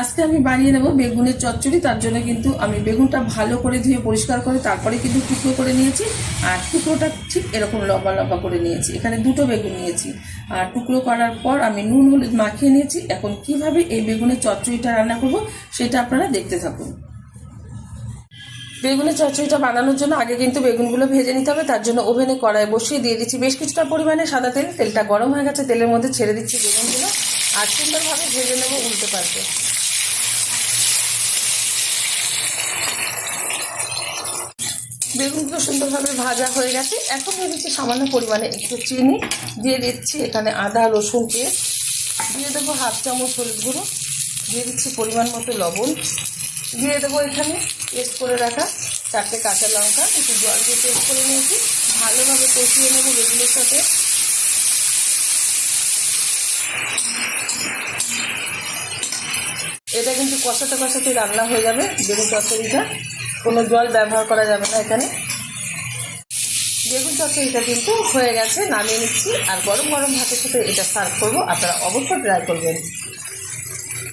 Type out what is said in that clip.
আজকে আমি বানিয়ে নেব বেগুনের চচ্চড়ি। তার জন্য কিন্তু আমি বেগুনটা ভালো করে ধুয়ে পরিষ্কার করে তারপরে কিন্তু টুকরো করে নিয়েছি। আর টুকরোটা ঠিক এরকম লম্বা লম্বা করে নিয়েছি। এখানে দুটো বেগুন নিয়েছি। আর টুকরো করার পর আমি নুন হলুদ মাখিয়ে নিয়েছি। এখন কিভাবে এই বেগুনের চচ্চড়িটা রান্না করব সেটা আপনারা দেখতে থাকুন। বেগুনের চচ্চড়িটা বানানোর জন্য আগে কিন্তু বেগুনগুলো ভেজে নিতে হবে। তার জন্য ওভেনে কড়াই বসিয়ে দিয়ে দিচ্ছি বেশ কিছুটা পরিমাণে সাদা তেল। তেলটা গরম হয়ে গেছে, তেলের মধ্যে ছেড়ে দিচ্ছি বেগুনগুলো আর সুন্দরভাবে ভেজে নেব উল্টে পাল্টে। বেগুনগুলো সুন্দরভাবে ভাজা হয়ে গেছে। এখন দিয়ে দিচ্ছি সামান্য পরিমাণে একটু চিনি, দিয়ে দিচ্ছি এখানে আদা রসুন পেস্ট, দিয়ে দেবো হাফ চামচ হলুদ গুঁড়ো, দিয়ে দিচ্ছি পরিমাণ মতো লবণ, দিয়ে দেবো এখানে পেস্ট করে রাখা 4টে কাঁচা লঙ্কা, একটু জল দিয়ে পেস্ট করে নিয়েছি। ভালোভাবে কষিয়ে নেবো বেগুনের সাথে। এটা কিন্তু কষাতে কষাতে রান্না হয়ে যাবে বেগুন চচ্চড়িটা, কোনো জল ব্যবহার করা যাবে না এখানে। বেগুন চচ্চড়িটা কিন্তু হয়ে গেছে, নামিয়ে নিচ্ছি। আর গরম গরম ভাতের সাথে এটা সার্ভ করবো, আপনারা অবশ্যই ট্রাই করবেন।